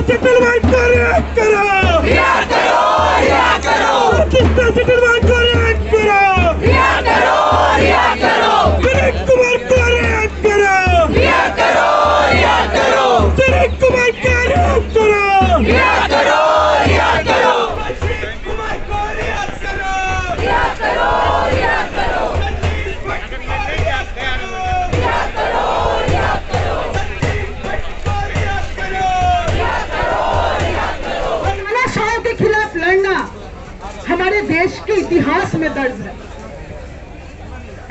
Settlement को react करो, react करो, रिएक्ट करो, बलूचिस्तान सेटलमेंट को रिएक्ट करो, रिएक्ट करो, रिएक्ट करो, दिलीप कुमार को रिएक्ट करो, रिएक्ट करो, रिएक्ट करो, दिलीप कुमार को रिएक्ट करो, रिएक्ट करो, रिएक्ट करो, दिलीप कुमार को रिएक्ट करो, रिएक्ट करो, रिएक्ट करो, तानाशाह के खिलाफ लड़ना हमारे देश के इतिहास में दर्ज है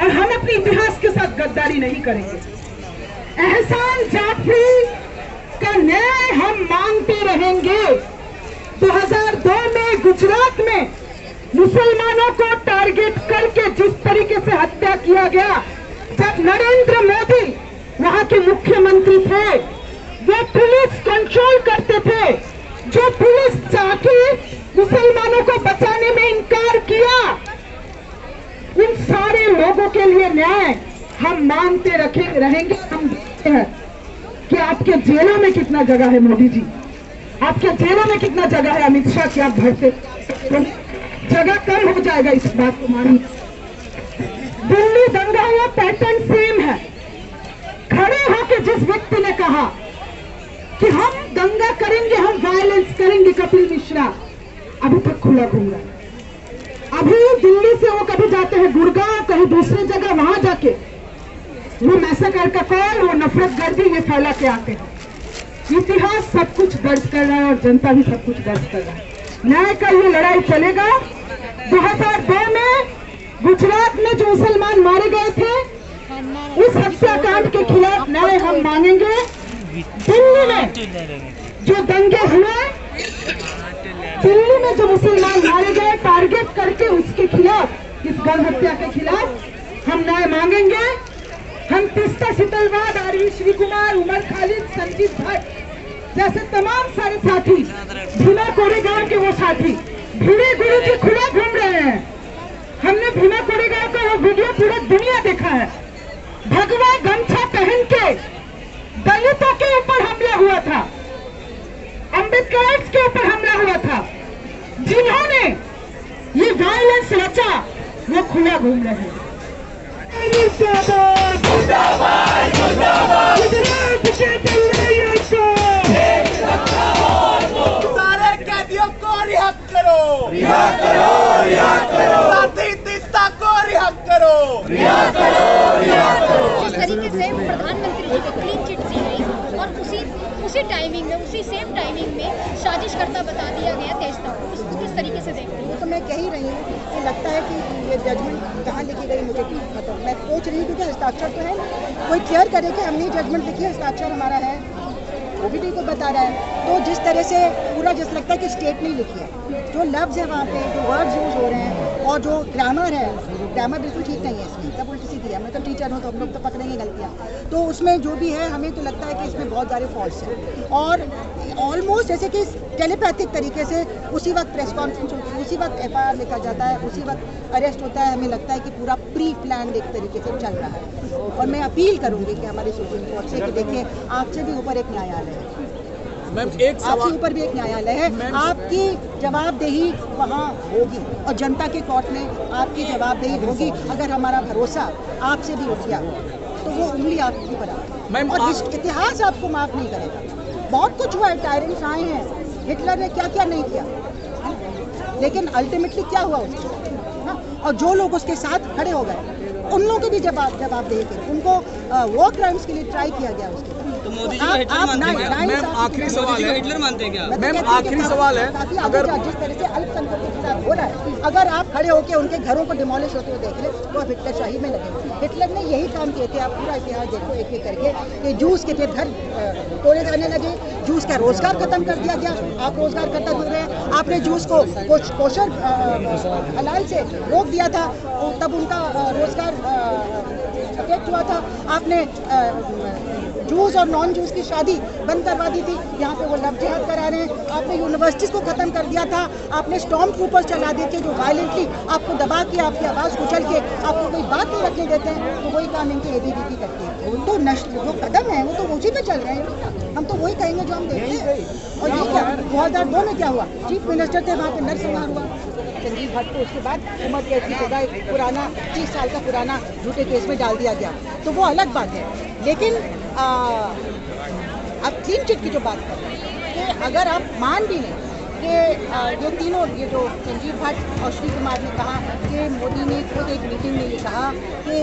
और हम अपने इतिहास के साथ गद्दारी नहीं करेंगे। एहसान जाफरी का न्याय हम मांगते रहेंगे। 2002 में गुजरात में मुसलमानों को टारगेट करके जिस तरीके से हत्या किया गया, जब नरेंद्र मोदी वहां के मुख्यमंत्री थे, वो पुलिस कंट्रोल करते थे, जो पुलिस चाहती मुसलमानों को बचाने में इनकार किया, उन सारे लोगों के लिए न्याय हम मांगते रहेंगे। हम देखते हैं कि आपके जेलों में कितना जगह है मोदी जी, आपके जेलों में कितना जगह है अमित शाह की, आप भरते तो जगह कम हो जाएगा, इस बात को मानिए। दिल्ली दंगा या पैटर्न सेम है। खड़े होकर जिस व्यक्ति ने कहा कि हम दंगा करेंगे, हम वायलेंस करेंगे, कपिल मिश्रा अभी तक खुला घूम रहा है। अभी दिल्ली से वो कभी जाते हैं गुड़गांव, कहीं दूसरी जगह, वहां जाके वो मैसेकर का कॉल, वो नफरत गर्दी ये फैला के आते हैं। इतिहास सब कुछ दर्ज कर रहा है और जनता भी सब कुछ दर्ज कर रहा है। न्याय का ये लड़ाई चलेगा। 2002 में गुजरात में जो मुसलमान मारे गए थे, उस हत्याकांड के खिलाफ न्याय हम मांगेंगे। दिल्ली में जो दंगे हुए, दिल्ली में जो मुसलमान मारे गए टारगेट करके, उसके खिलाफ, इस गण हत्या के खिलाफ हम न्याय मांगेंगे। हम तीस्ता शीतलवाद, आरवी श्री कुमार, उमर खालिद, संजीव भट्ट जैसे तमाम सारे साथी, भीमा कोरेगांव के वो साथी, भिड़े गुरु जी खुला घूम रहे हैं। हमने भीमा कोरेगांव का वो वीडियो पूरा दुनिया देखा है। भगवा गमछा पहन के दलितों के ऊपर हमला हुआ था, अम्बेडकर के ऊपर हमला हुआ था। जिन्होंने ये वायलेंस रचा वो खुला घूम रहे हैं। मुर्दाबाद, मुर्दाबाद, गुजरात के दिल्ली को सारे कैदियों को रिहा करो, रिहा करो, रिहा करो, साथी तीस्ता को रिहा करो, रिहा करो, रिहा करो। जिस तरीके से प्रधानमंत्री जी को क्लीन चिट दी गई और उसी टाइमिंग में, उसी सेम टाइमिंग में साजिशकर्ता बता दिया गया तेजता को, उसको किस तरीके से देखते हैं? वो तो मैं कह ही रही हूँ कि लगता है कि ये जजमेंट कहाँ लिखी गई मुझे भी खत्म। मैं सोच रही हूँ क्योंकि हस्ताक्षर तो है, कोई क्लियर करे कि हमने जजमेंट लिखी, हस्ताक्षर हमारा है, वो भी नहीं कोई बता रहा है। तो जिस तरह से पूरा जैसे लगता है कि स्टेट नहीं लिखी है, जो लफ्ज़ है वहाँ पे, जो वर्ड्स यूज हो रहे हैं और जो ग्रामर है, ग्रामर बिल्कुल ठीक नहीं है इसमें, सब उल्टी सीधी है। मैं तो टीचर हूँ तो हम लोग तो पकड़ेंगे गलतियाँ, तो उसमें जो भी है हमें तो लगता है कि इसमें बहुत सारे फॉल्ट्स हैं। और ऑलमोस्ट जैसे कि टेलीपैथिक तरीके से उसी वक्त प्रेस कॉन्फ्रेंस होती है, उसी वक्त FIR लिखा जाता है, उसी वक्त अरेस्ट होता है। हमें लगता है कि पूरा प्री प्लान एक तरीके से चल रहा है। और मैं अपील करूँगी कि हमारे सुप्रीम कोर्ट से कि देखिए, आपसे भी ऊपर एक न्यायालय है, आपके ऊपर भी एक न्यायालय है, आपकी जवाबदेही वहाँ होगी और जनता के कोर्ट में आपकी जवाबदेही होगी। अगर हमारा भरोसा आपसे भी उठ गया तो वो उंगली आपके ऊपर आएगी और इतिहास आपको माफ नहीं करेगा। बहुत कुछ हुआ है, टायरेंट्स आए हैं, हिटलर ने क्या क्या नहीं किया, लेकिन अल्टीमेटली क्या हुआ उसको, और जो लोग उसके साथ खड़े हो गए उन लोगों के भी जवाबदेही थी, उनको वॉर क्राइम्स के लिए ट्राई किया गया उसके। तो मोदी जी को हिटलर मानते हैं क्या? मैम आखिरी सवाल है, हिटलर मानते हैं क्या? मैम आखिरी सवाल है, अगर जिस तरह से अल्पसंख्यकों के साथ हो रहा है, अगर आप खड़े होकर उनके घरों को डिमोलिश होते हुए देख ले तो आप हिटलर शाही में लगे। हिटलर ने यही काम किए थे, आप पूरा इतिहास देखो एक एक करके, कि जूस के फिर घर तोड़े जाने लगे, जूस का रोजगार खत्म कर दिया गया, आप रोजगार खत्म हो गए। आपने जूस को कोशर हलाल से रोक दिया था, तब उनका रोजगार अफेक्ट हुआ था। आपने जूस और नॉन जूस की शादी बंद करवा दी थी, यहाँ पे वो लव जिहाद करा रहे हैं। आपने यूनिवर्सिटीज को खत्म कर दिया था, आपने स्टॉर्म ट्रूपर्स चला दिए थे जो वायलेंटली आपको दबा के, आपकी आवाज़ कुचल के आपको कोई बात नहीं रखने देते हैं, तो वही काम इनकी ABVP करती है। तो जो कदम है वो तो उसी पे चल रहे हैं, हम तो वही कहेंगे जो हम देखते हैं। और 2002 में क्या हुआ, चीफ मिनिस्टर थे, वहाँ पे नरसंहार हुआ संजीव भट्ट को, उसके बाद उम्र कैद की सजा एक पुराना 30 साल का पुराना झूठे केस में डाल दिया गया, तो वो अलग बात है। लेकिन अब क्लीन चिट की जो बात कर रहे हैं कि अगर आप मान भी लें कि ये तीनों, ये जो संजीव भट्ट और श्री कुमार ने कहा कि मोदी ने खुद एक मीटिंग में ये कहा कि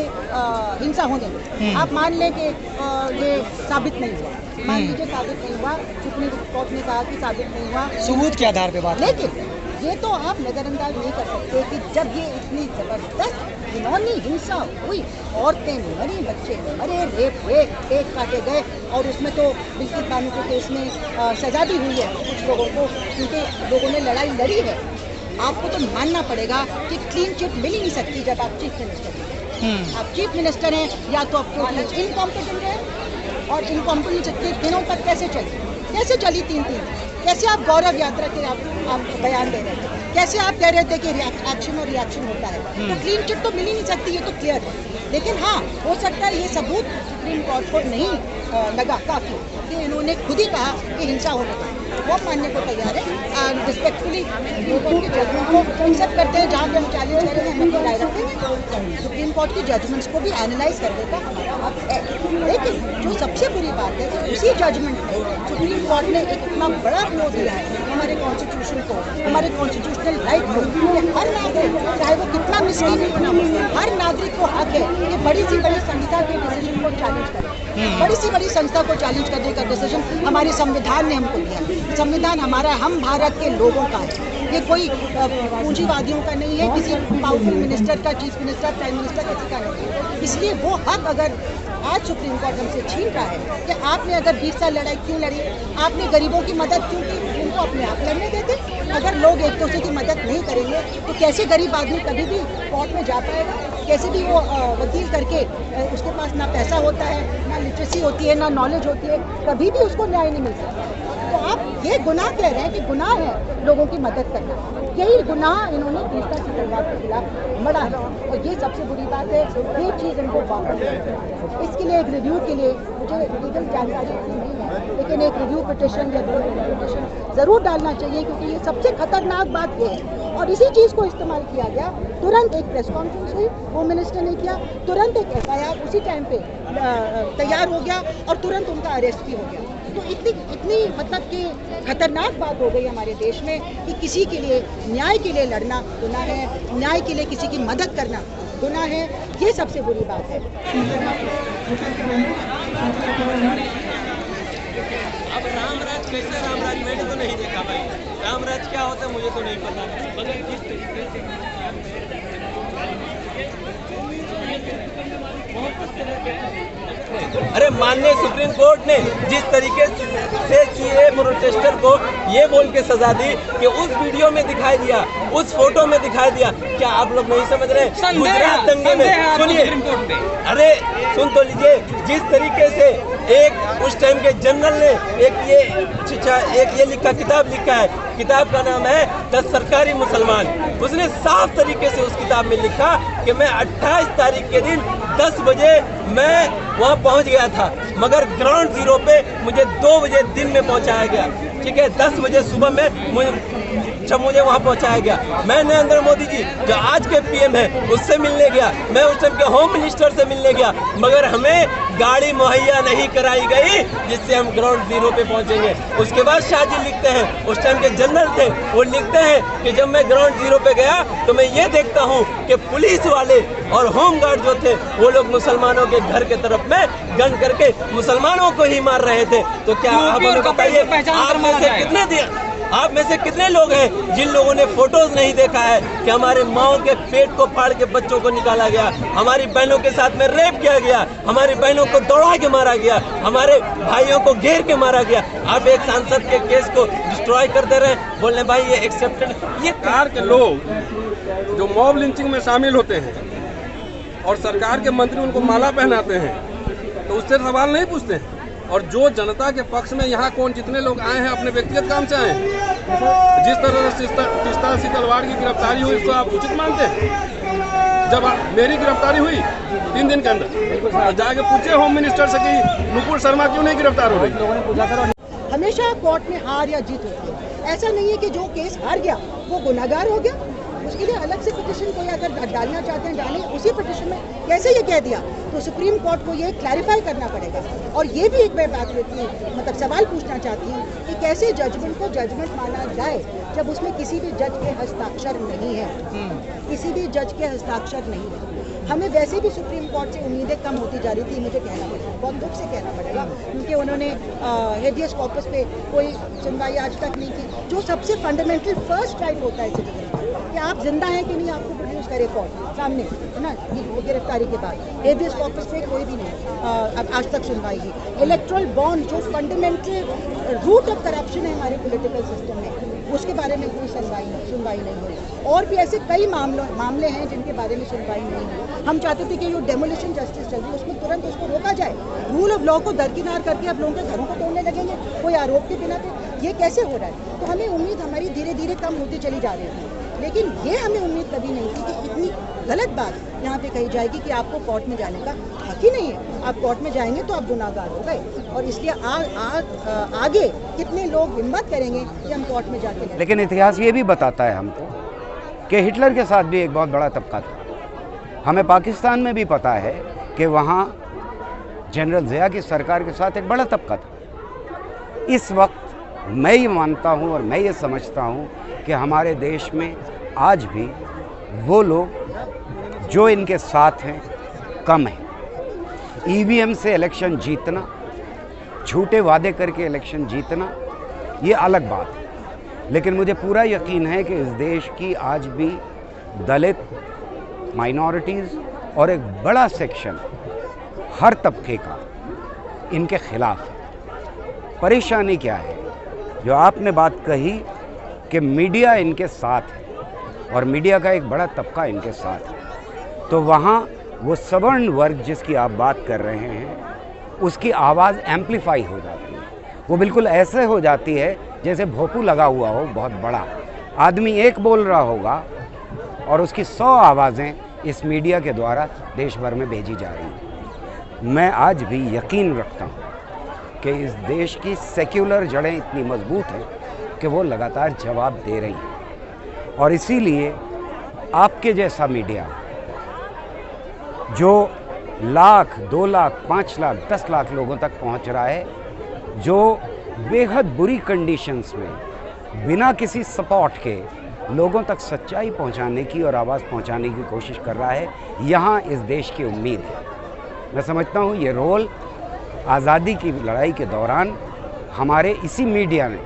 हिंसा होने में, आप मान लें कि ये साबित नहीं हुआ, मान लीजिए साबित नहीं हुआ, सुप्रीम कोर्ट ने कहा कि साबित नहीं हुआ, सबूत के आधार पे बात, लेकिन ये तो आप नज़रअंदाज नहीं कर सकते कि जब ये इतनी ज़बरदस्त घिनौनी हिंसा हुई, औरतें मरी, बच्चे मरे, रेप हुए, केक काटे गए, और उसमें तो बिल्कुल बानू के केस में सजा भी हुई है कुछ लोगों को, क्योंकि लोगों ने लड़ाई लड़ी है। आपको तो मानना पड़ेगा कि क्लीन चिट मिल ही नहीं सकती जब आप चीफ मिनिस्टर हैं। आप चीफ मिनिस्टर हैं, या तो आप टोटली इनकॉम्पिटेंट हैं, और इनकॉम्पिटेंस के दिनों तक कैसे चली 3 दिन, कैसे आप गौरव यात्रा के आप बयान दे रहे थे, कैसे आप कह रहे थे कि एक्शन और रिएक्शन होता है, तो क्लीन चिट तो मिल ही नहीं सकती, ये तो क्लियर है। लेकिन हाँ, हो सकता है ये सबूत सुप्रीम कोर्ट को नहीं लगा काफी कि इन्होंने खुद ही कहा कि हिंसा होने का, वो मानने को तैयार है। रिस्पेक्टफुली लोगों के जजमेंट को एक्सेप्ट करते हैं, जहाँ पे हम चैलेंज करेंगे हम अपनी राय रखेंगे, सुप्रीम कोर्ट की जजमेंट्स को भी एनालाइज करने का हमारा हक है। लेकिन जो सबसे बुरी बात है कि उसी जजमेंट में सुप्रीम कोर्ट ने एक इतना बड़ा ब्लो दिया है हमारे कॉन्स्टिट्यूशन को, हमारे कॉन्स्टिट्यूशनल राइट को, कि हर नागरिक, चाहे वो कितना मिसलीडिंग बना हो, हर नागरिक को हक है कि बड़ी सी बड़ी संस्था के डिसीजन को चैलेंज करें। बड़ी सी बड़ी संस्था को चैलेंज करने का डिसीजन हमारे संविधान ने हमको दिया। संविधान हमारा, हम भारत के लोगों का है, ये कोई पूंजीवादियों का नहीं है, किसी पावरफुल मिनिस्टर का, चीफ मिनिस्टर, प्राइम मिनिस्टर, किसी का नहीं है। इसलिए वो हक अगर आज सुप्रीम कोर्ट हमसे छीन रहा है कि आपने अगर 20 साल लड़ाई क्यों लड़ी, आपने गरीबों की मदद क्यों की, उनको अपने आप लड़ने देते। अगर लोग एक दूसरे की मदद नहीं करेंगे तो कैसे गरीब आदमी कभी भी कोर्ट में जा पाएगा, कैसे भी वो वकील करके, उसके पास ना पैसा होता है, ना लिटरेसी होती है, ना नॉलेज होती है, कभी भी उसको न्याय नहीं मिल सकता। तो आप ये गुनाह कह रहे हैं कि गुनाह है लोगों की मदद करना, यही गुनाह इन्होंने तीसरा सिकलवार के खिलाफ मढ़ा है, और ये सबसे बुरी बात है। ये चीज़ इनको वापस है। इसके लिए एक रिव्यू के लिए मुझे लीगल जानकारी नहीं है, लेकिन एक रिव्यू पिटिशन या पिटिशन ज़रूर डालना चाहिए, क्योंकि ये सबसे खतरनाक बात ये है। और इसी चीज़ को इस्तेमाल किया गया, तुरंत एक प्रेस कॉन्फ्रेंस हुई, होम मिनिस्टर ने किया, तुरंत एक FIR उसी टाइम पे तैयार हो गया, और तुरंत उनका अरेस्ट भी हो गया। तो इतनी मतलब कि खतरनाक बात हो गई हमारे देश में कि किसी के लिए, न्याय के लिए लड़ना गुनाह है, न्याय के लिए किसी की मदद करना गुनाह है, ये सबसे बुरी बात है। अब रामराज कैसे, रामराज मैंने तो नहीं देखा भाई, रामराज क्या होता है मुझे तो नहीं पता, मगर जिस तरीके से अरे माननीय सुप्रीम कोर्ट ने जिस तरीके से सीए प्रोटेस्टर को ये बोल के सजा दी कि उस वीडियो में दिखाई दिया, उस फोटो में दिखाई दिया, क्या आप लोग नहीं समझ रहे? गुजरात दंगे में सुनिए, अरे सुन तो लीजिए, जिस तरीके से एक उस टाइम के जनरल ने एक ये लिखा, किताब लिखा है, किताब का नाम है 10 सरकारी मुसलमान। उसने साफ तरीके से उस किताब में लिखा कि मैं 28 तारीख के दिन 10 बजे मैं वहाँ पहुँच गया था, मगर ग्राउंड जीरो पे मुझे 2 बजे दिन में पहुँचाया गया। ठीक है, 10 बजे सुबह में जब मुझे वहाँ पहुँचाया गया, मैं नरेंद्र मोदी जी जो आज के PM है उससे मिलने गया, मैं उस टाइम के होम मिनिस्टर से मिलने गया, मगर हमें गाड़ी मुहैया नहीं कराई गई जिससे हम ग्राउंड जीरो पे पहुँचेंगे। उसके बाद शाह जी लिखते हैं, उस टाइम के जनरल थे, वो लिखते हैं कि जब मैं ग्राउंड जीरो पे गया तो मैं ये देखता हूँ कि पुलिस वाले और होम गार्ड जो थे वो लोग मुसलमानों के घर के तरफ में गन करके मुसलमानों को ही मार रहे थे। तो क्या आप हमें बताइए, आप में से कितने लोग हैं जिन लोगों ने फोटोज नहीं देखा है कि हमारे माओ के पेट को फाड़ के बच्चों को निकाला गया, हमारी बहनों के साथ में रेप किया गया, हमारी बहनों को दौड़ा के मारा गया, हमारे भाइयों को घेर के मारा गया। आप एक सांसद के केस को डिस्ट्रॉय कर दे रहे हैं, बोल रहे भाई ये एक्सेप्टेड। ये सरकार के लोग जो मॉब लिंचिंग में शामिल होते हैं और सरकार के मंत्री उनको माला पहनाते हैं, तो उससे सवाल नहीं पूछते हैं। और जो जनता के पक्ष में यहाँ कौन जितने लोग आए हैं अपने व्यक्तिगत काम से आए हैं, जिस तरह से तीस्ता सिकलवार की गिरफ्तारी हुई उसको आप उचित मानते हैं? जब मेरी गिरफ्तारी हुई 3 दिन के अंदर, जाके पूछे होम मिनिस्टर से कि नुपुर शर्मा क्यों नहीं गिरफ्तार हो रही। हमेशा कोर्ट में हार या जीत होती है। ऐसा नहीं है कि जो केस हार गया वो गुनाहगार हो गया, उसके लिए अलग से पिटिशन कोई अगर डालना चाहते हैं डालें। उसी पिटिशन में कैसे ये कह दिया, तो सुप्रीम कोर्ट को ये क्लैरिफाई करना पड़ेगा। और ये भी एक बात रहती है, मतलब सवाल पूछना चाहती हूँ कि कैसे जजमेंट को जजमेंट माना जाए जब उसमें किसी भी जज के हस्ताक्षर नहीं है, किसी भी जज के हस्ताक्षर नहीं है। हमें वैसे भी सुप्रीम कोर्ट से उम्मीदें कम होती जा रही थी, मुझे कहना पड़ेगा, बहुत दुख से कहना पड़ेगा, क्योंकि उन्होंने हेबियस कॉर्पस पे कोई सुनवाई आज तक नहीं की, जो सबसे फंडामेंटल फर्स्ट राइट होता है सिटीजन का, कि आप जिंदा हैं कि नहीं आपको प्रोड्यूस करे कोर्ट सामने, है ना, ये गिरफ्तारी के बाद हेबियस कॉर्पस पे कोई भी नहीं आज तक सुनवाई की। इलेक्टोरल बॉन्ड जो फंडामेंटल रूट ऑफ करप्शन है हमारे पॉलिटिकल सिस्टम में, उसके बारे में कोई सुनवाई नहीं हुई। और भी ऐसे कई मामले हैं जिनके बारे में सुनवाई नहीं हुई। हम चाहते थे कि जो डेमोलिशन जस्टिस चल रही है उसमें तुरंत उसको रोका जाए। रूल ऑफ लॉ को दरकिनार करके अब लोगों के घरों को तोड़ने लगेंगे कोई आरोप के बिना पे, ये कैसे हो रहा है? तो हमें उम्मीद हमारी धीरे धीरे कम होती चली जा रही थी, लेकिन ये हमें उम्मीद कभी नहीं थी कि इतनी गलत बात यहाँ पे कही जाएगी कि आपको कोर्ट में जाने का हक ही नहीं है। आप कोर्ट में जाएंगे तो आप गुनाहगार हो गए, और इसलिए आगे कितने लोग हिम्मत करेंगे कि हम कोर्ट में जाके। लेकिन इतिहास ये भी बताता है हमको कि हिटलर के साथ भी एक बहुत बड़ा तबका था। हमें पाकिस्तान में भी पता है कि वहाँ जनरल ज़िया की सरकार के साथ एक बड़ा तबका था। इस वक्त मैं ये मानता हूँ और मैं ये समझता हूँ कि हमारे देश में आज भी वो लोग जो इनके साथ हैं कम हैं। ईवीएम से इलेक्शन जीतना, झूठे वादे करके इलेक्शन जीतना, ये अलग बात है, लेकिन मुझे पूरा यकीन है कि इस देश की आज भी दलित, माइनॉरिटीज़ और एक बड़ा सेक्शन हर तबके का इनके खिलाफ है। परेशानी क्या है? जो आपने बात कही कि मीडिया इनके साथ है और मीडिया का एक बड़ा तबका इनके साथ है, तो वहाँ वो सवर्ण वर्ग जिसकी आप बात कर रहे हैं उसकी आवाज़ एम्पलीफाई हो जाती है। वो बिल्कुल ऐसे हो जाती है जैसे भोंपू लगा हुआ हो बहुत बड़ा, आदमी एक बोल रहा होगा और उसकी 100 आवाज़ें इस मीडिया के द्वारा देश भर में भेजी जा रही हैं। मैं आज भी यकीन रखता हूँ कि इस देश की सेक्युलर जड़ें इतनी मजबूत हैं कि वो लगातार जवाब दे रही हैं, और इसीलिए आपके जैसा मीडिया जो लाख, 2 लाख, 5 लाख, 10 लाख लोगों तक पहुंच रहा है, जो बेहद बुरी कंडीशंस में बिना किसी सपोर्ट के लोगों तक सच्चाई पहुंचाने की और आवाज़ पहुंचाने की कोशिश कर रहा है, यहाँ इस देश की उम्मीद है। मैं समझता हूँ ये रोल आज़ादी की लड़ाई के दौरान हमारे इसी मीडिया ने,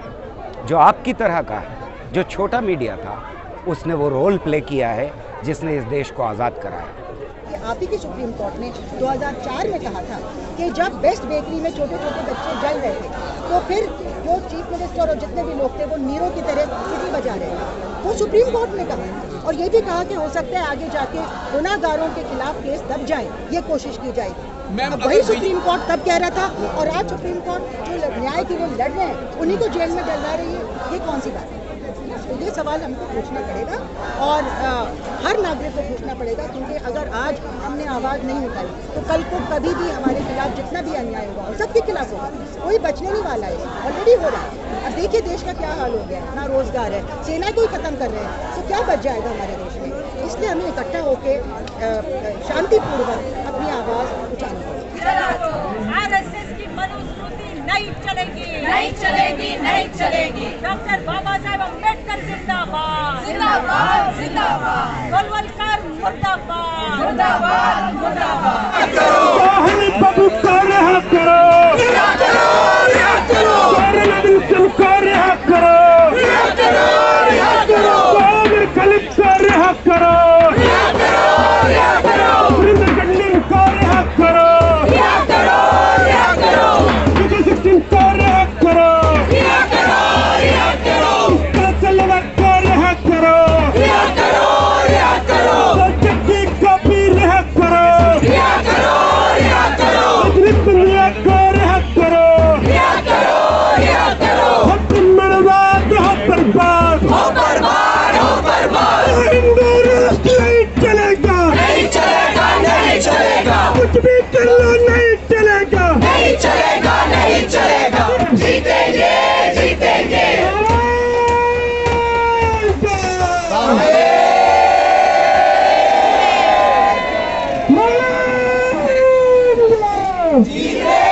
जो आपकी तरह का है, जो छोटा मीडिया था, उसने वो रोल प्ले किया है जिसने इस देश को आज़ाद कराया। आप ही की सुप्रीम कोर्ट ने 2004 में कहा था कि जब बेस्ट बेकरी में छोटे छोटे बच्चे जल रहे थे, तो फिर जो चीफ मिनिस्टर और जितने भी लोग थे वो नीरों की तरह सीटी बजा रहे थे। वो सुप्रीम कोर्ट ने कहा, और ये भी कहा कि हो सकता है आगे जाके गुनाहगारों के खिलाफ केस दब जाए, ये कोशिश की जाएगी। वही सुप्रीम कोर्ट तब कह रहा था, और आज सुप्रीम कोर्ट जो न्याय के लिए लड़ रहे हैं उन्हीं को जेल में डलवा रही है। ये कौन सी बात है? तो ये सवाल हमको पूछना पड़ेगा, और हर नागरिक को पूछना पड़ेगा, क्योंकि अगर आज हमने आवाज़ नहीं उठाई तो कल को कभी भी हमारे खिलाफ जितना भी अन्याय होगा और सबके खिलाफ होगा, कोई बचने नहीं वाला है। ऑलरेडी हो रहा है। अब देखिए देश का क्या हाल हो गया है, ना रोजगार है, सेना को ही खत्म कर रहे हैं, तो क्या बच जाएगा हमारे देश में? इसलिए हमें इकट्ठा होकर शांतिपूर्वक अपनी आवाज़ उठानी पड़ेगी। आरएसएस की मनुस्मृति नहीं चलेगी, नहीं चलेगी, नहीं चलेगी। डॉक्टर बाबा साहेब अम्बेडकर जिंदाबाद, जिंदाबाद, जिंदाबाद। गोलवलकर मुर्दाबाद, मुर्दाबाद, मुर्दाबाद। साहिल बाबू को रिहा करो, रिहा करो, रिहा करो। सारे नबी को रिहा करो, रिहा करो, रिहा करो। साबिर खलीद को रिहा करो, रिहा करो, रिहा करो। सुरेंद्र गंडी को रिहा करो, रिहा करो, रिहा करो। विजय सिंह को रिहा करो, रिहा करो, रिहा करो। तलवार को रिहा करो, रिहा करो, रिहा करो। सच्ची को भी रिहा करो, रिहा करो, रिहा करो। जीते